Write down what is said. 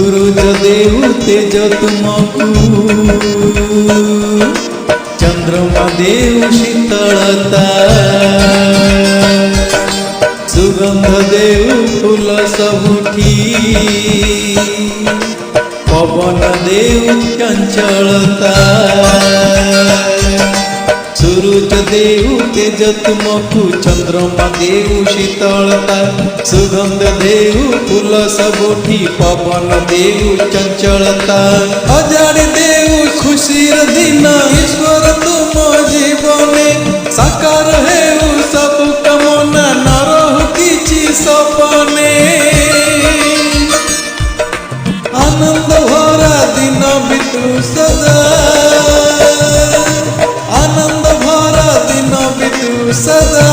सूरज देव तेज तुमको, चंद्रमा देव शीतलता, सुगंध देव फूल सबुठी, पवन देव चंचलता। सूरज देव तेज तुमको, चंद्रमा देव शीतलता, सुगंध देव फूल सबुठी, पवन देव चंचलता। अजाड़ देव खुशीर दिन, ईश्वर तुम जीवने, साकार है सब कामना, न रहु किछि सपने। आनंद भरा दिन बितु सदा, आनंद भरा दिन बितु सदा।